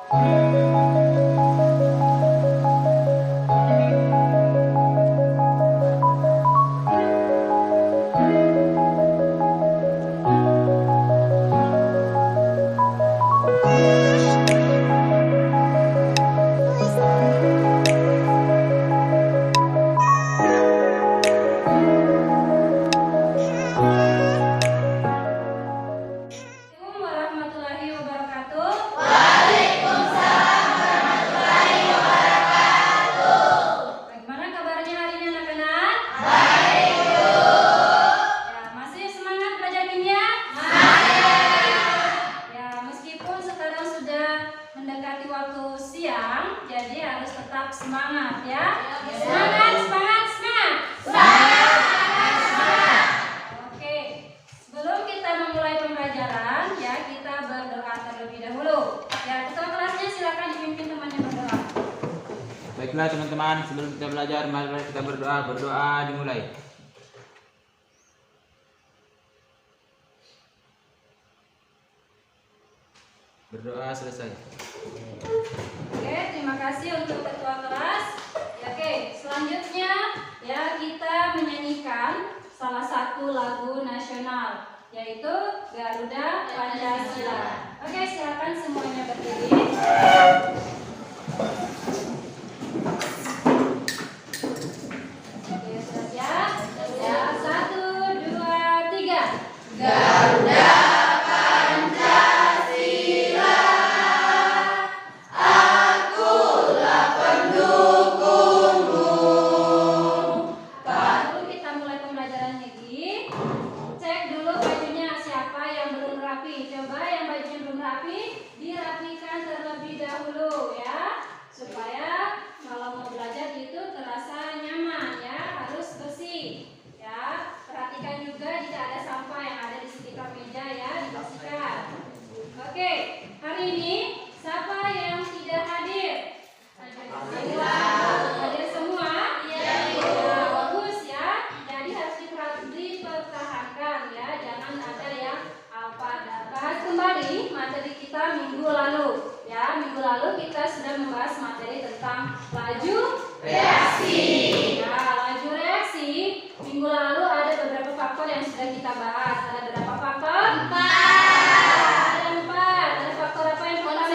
Warahmatullahi wabarakatuh. Bagaimana kabarnya hari ini anak-anak? Baik, Bu. Ya, masih semangat belajar kimia? Ya, meskipun sekarang sudah mendekati waktu siang, jadi harus tetap semangat ya. Semangat, semangat, semangat. Oke, sebelum kita memulai pembelajaran, ya kita berdoa terlebih dahulu. Ya, ketua kelasnya silakan dipimpin temannya berdoa. Baiklah teman-teman, sebelum kita belajar, mari kita berdoa. Berdoa dimulai. Berdoa selesai. Oke, terima kasih untuk ketua kelas. Ya, oke, selanjutnya ya kita menyanyikan salah satu lagu nasional, yaitu Garuda Pancasila. Oke, silakan semuanya berdiri. Oke, sudah siap? Ya, 1, 2, 3. Garuda Baru kita mulai pembelajaran lagi. Cek dulu bajunya siapa yang belum rapi. Coba yang bajunya belum rapi, dirapikan terlebih dahulu ya, supaya kalau mau belajar itu terasa nyaman ya, harus bersih ya. Perhatikan juga jika ada sampah yang ada di sekitar meja ya, dibersihkan. Oke, hari ini siapa yang tidak hadir? Hadir semua? Iya. Bagus ya. Jadi harus dipertahankan ya. Jangan ada yang apa. Bahas kembali materi kita minggu lalu. Ya, minggu lalu kita sudah membahas materi tentang laju reaksi. Ya, laju reaksi. Minggu lalu ada beberapa faktor yang sudah kita bahas. Ada berapa faktor? 4. Ada 4. Ada faktor apa yang pertama?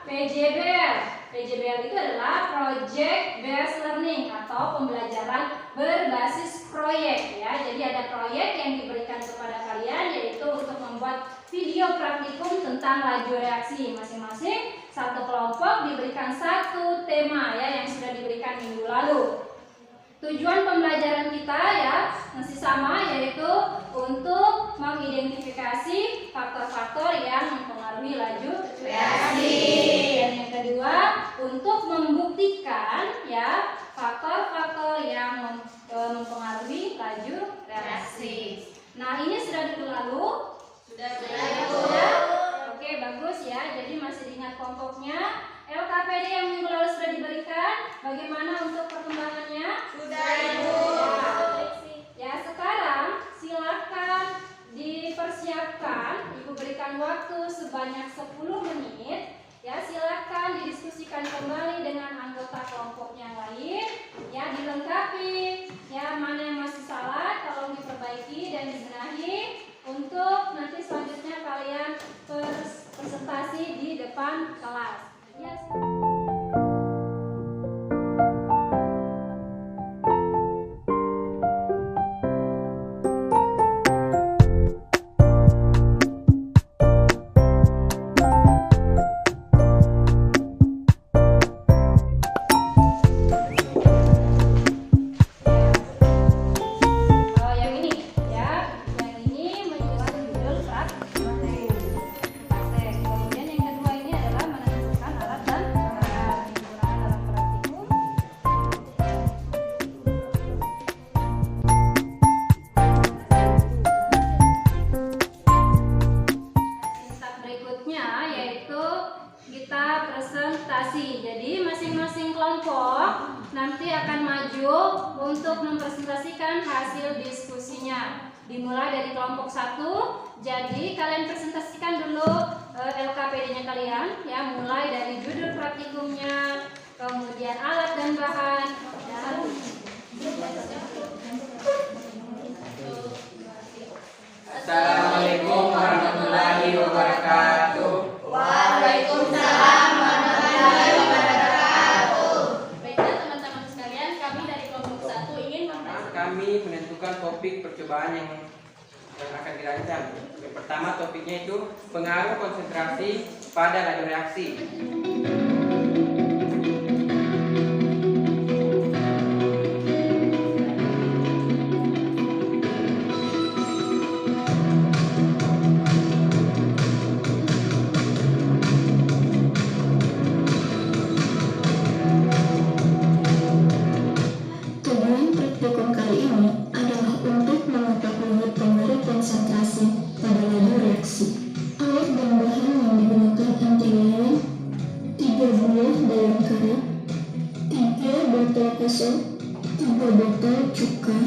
PJBL. PJBL itu adalah Project Based Learning atau pembelajaran berbasis proyek ya. Jadi ada proyek yang diberikan kepada kalian, yaitu untuk membuat video praktikum tentang laju reaksi. Masing-masing satu kelompok diberikan satu tema ya, yang sudah diberikan minggu lalu. Tujuan pembelajaran kita ya masih sama, yaitu untuk mengidentifikasi faktor-faktor yang mempengaruhi laju reaksi. Dan yang kedua, untuk membuktikan ya faktor-faktor yang mempengaruhi laju reaksi. Nah, ini sudah minggu lalu? Sudah. Oke, bagus ya. Jadi masih diingat kelompoknya. LKPD yang minggu lalu sudah diberikan. Bagaimana untuk perkembangannya? Sudah, Ibu. Ya, sekarang silakan dipersiapkan. Ibu berikan waktu sebanyak 10 menit. Ya, silakan didiskusikan kembali dengan anggota kelompok yang lain. Ya, dilengkapi. Ya, mana yang masih salah, tolong diperbaiki dan dibenahi. Untuk nanti selanjutnya kalian presentasi di depan kelas. Yes. kita presentasi. Jadi masing-masing kelompok nanti akan maju untuk mempresentasikan hasil diskusinya. Dimulai dari kelompok 1. Jadi kalian presentasikan dulu LKPD-nya kalian ya, mulai dari judul praktikumnya, kemudian alat dan bahan, dan Assalamualaikum warahmatullahi wabarakatuh. Waalaikumsalam warahmatullahi wabarakatuh. Baiklah teman-teman sekalian, kami dari kelompok 1 ingin Kami menentukan topik percobaan yang akan dirancang. Yang pertama topiknya itu pengaruh konsentrasi pada laju reaksi. Tujuan praktikum kali ini adalah untuk mengetahui pengaruh konsentrasi pada laju reaksi. Alat dan bahan yang digunakan antara lain 3 buah daun karet, 3 botol kosong, 3 botol cuka,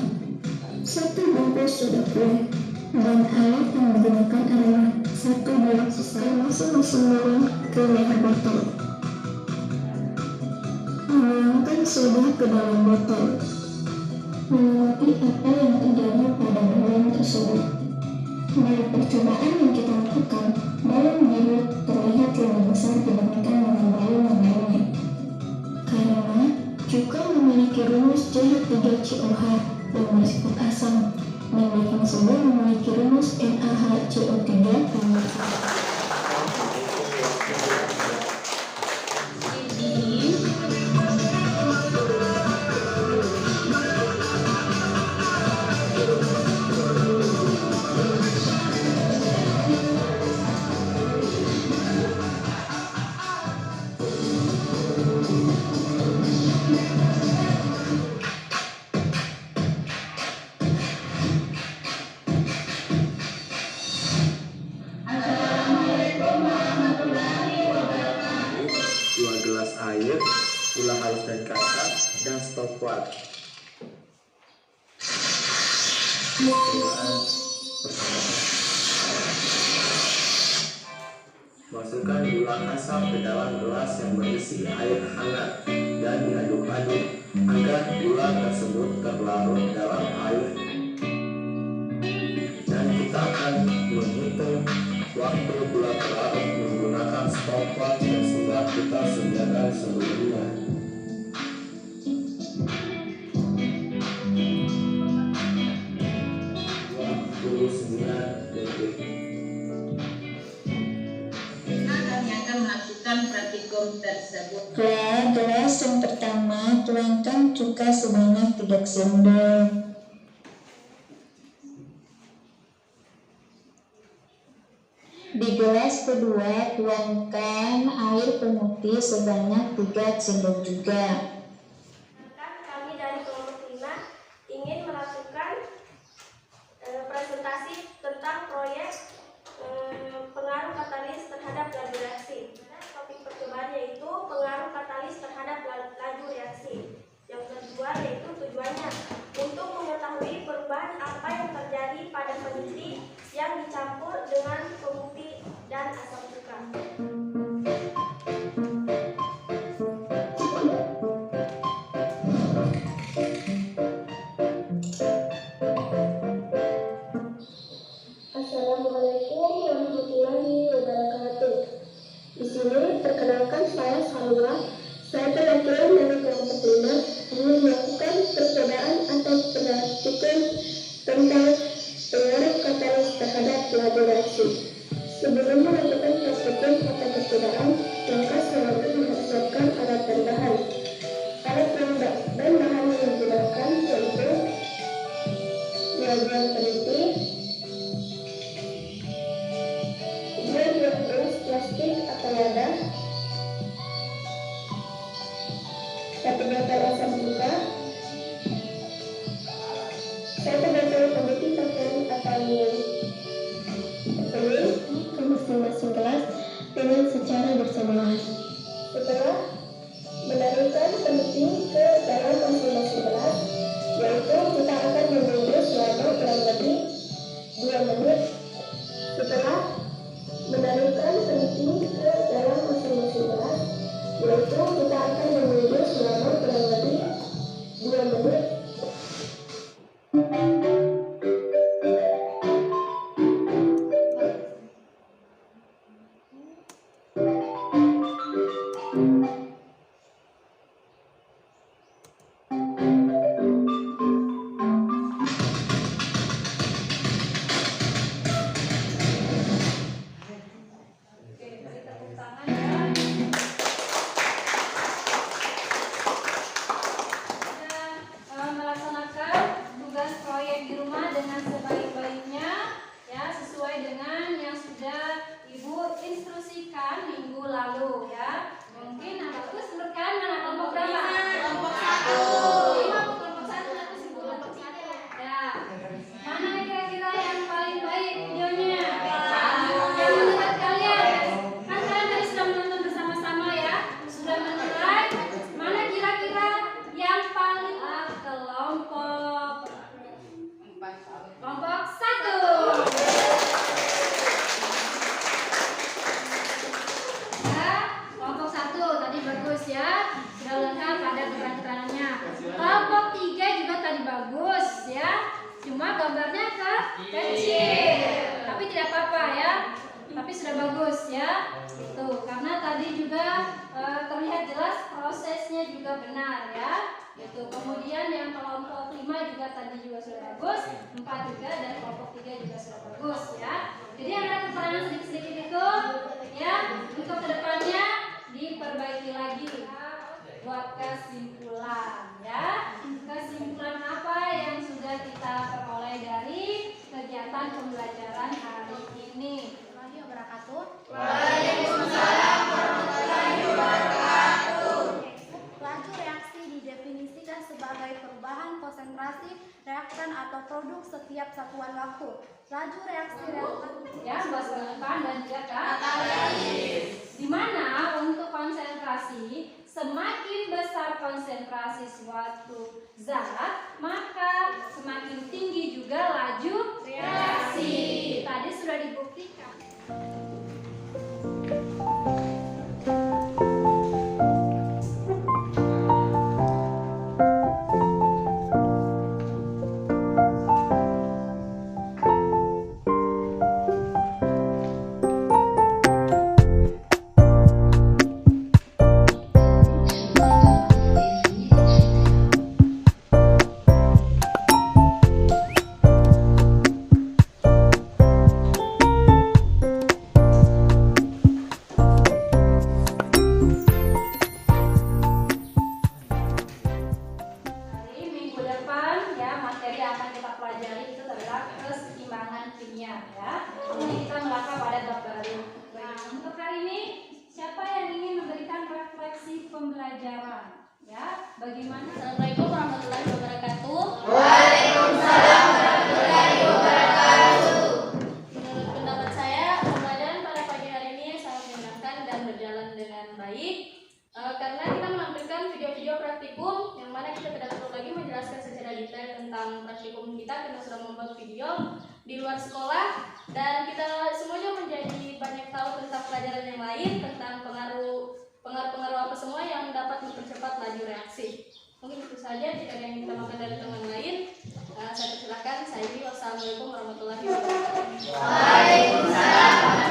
1 bungkus soda kue, dan alat yang digunakan adalah 1 buah sisal masing-masing daun ke leher botol. Menuangkan soda ke dalam botol. Mengamati apa yang terjadi pada daun tersebut. Dari percobaan yang kita lakukan, daun biru terlihat lebih besar dibandingkan dengan daun yang lainnya. Karena cuka memiliki rumus CH3COH yang bersifat asam, dan baking soda memiliki rumus NaHCO3 yang bersifat air, gula halus dan kasar, dan stopwatch. Percobaan pertama. Masukkan gula kasar ke dalam gelas yang berisi air hangat dan diaduk-aduk agar gula tersebut terlarut dalam air. Dan kita akan menghitung waktu gula terlarut menggunakan stopwatch yang sudah kita sediakan sebelumnya. Kami akan melakukan praktikum tersebut. Gelas yang pertama, tuangkan cuka sebanyak 3 sendok. Di gelas kedua, tuangkan air pemutih sebanyak 3 sendok juga. Kami dari kelompok 5 ingin melakukan presentasi tentang proyek pengaruh katalis terhadap laju reaksi. Topik percobaan yaitu pengaruh katalis terhadap laju reaksi. Yang kedua yaitu tujuannya untuk mengetahui perubahan apa yang terjadi pada peniti yang dicampur dengan pemutih dan asam cuka. Assalamualaikum warahmatullahi wabarakatuh. Di sini perkenalkan saya Salwa. Saya perwakilan dari kelompok 5 ingin melakukan percobaan atau praktikum tentang pengaruh katalis terhadap laju reaksi. Sebelum melakukan praktikum atau percobaan, maka selalu mempersiapkan alat dan bahan. Alat dan bahan yang digunakan yaitu diagram peniti, 2 gelas plastik atau wadah, 1 botol asam cuka, 1 botol pemutih pakaian atau ke masing-masing gelas, dengan secara bersamaan. Setelah menaruhkan penting ke dalam masing-masing gelas, yaitu kita akan menunggu selama kurang lebih 2 menit. Setelah menaruhkan penting ke dalam masing-masing gelas, yaitu kita akan menunggu selama kurang lebih 2 menit. Oke, beri tepuk tangan ya. Sudah melaksanakan tugas proyek di rumah dengan sebaik-baiknya, ya, sesuai dengan yang sudah Ibu instruksikan minggu lalu, ya. Mungkin bagus menurut kalian mana kelompok berapa? Kelompok 1. Kelompok 1 aku sih kelompok 1. Ya. Mana kira-kira yang paling baik videonya? Yang menurut kalian? Kan kalian tadi sudah menonton bersama-sama ya, sudah menilai mana kira-kira yang paling kelompok 1. Ya, kelompok 1 tadi bagus ya, sudah lengkap ada keterangannya. Kelompok 3 juga tadi bagus ya, cuma gambarnya kecil, tapi tidak apa-apa ya, tapi sudah bagus ya, itu karena tadi juga terlihat jelas prosesnya juga benar ya, itu. Kemudian yang kelompok 5 juga tadi juga sudah bagus, 4 juga, dan kelompok 3 juga sudah bagus ya. Jadi ada keterangan sedikit-sedikit itu ya, untuk kedepannya diperbaiki lagi buat kesimpulan ya. Kesimpulan apa yang sudah kita peroleh dari kegiatan pembelajaran hari ini? Assalamualaikum wabarakatuh. Waalaikumsalam warahmatullahi wabarakatuh. Laju reaksi didefinisikan sebagai perubahan konsentrasi reaktan atau produk setiap satuan waktu. Laju reaksi reaktan Ya, buat depan dan juga katalis. Di mana untuk konsentrasi, semakin besar konsentrasi suatu zat, maka semakin tinggi juga laju reaksi. Tadi sudah dibuktikan. Pembelajaran ya, bagaimana? Assalamualaikum warahmatullahi wabarakatuh. Waalaikumsalam warahmatullahi wabarakatuh. Menurut pendapat saya, pembelajaran pada pagi hari ini sangat menyenangkan dan berjalan dengan baik karena kita menampilkan video-video praktikum yang mana kita tidak perlu lagi menjelaskan secara detail tentang praktikum kita karena sudah membuat video di luar sekolah, dan kita semuanya menjadi banyak tahu tentang pelajaran yang lain, tentang pengaruh apa semua yang dapat mempercepat laju reaksi. Mungkin itu saja. Jika ada yang ditambahkan dari teman lain, saya persilakan. Wassalamualaikum warahmatullahi wabarakatuh. Waalaikumsalam.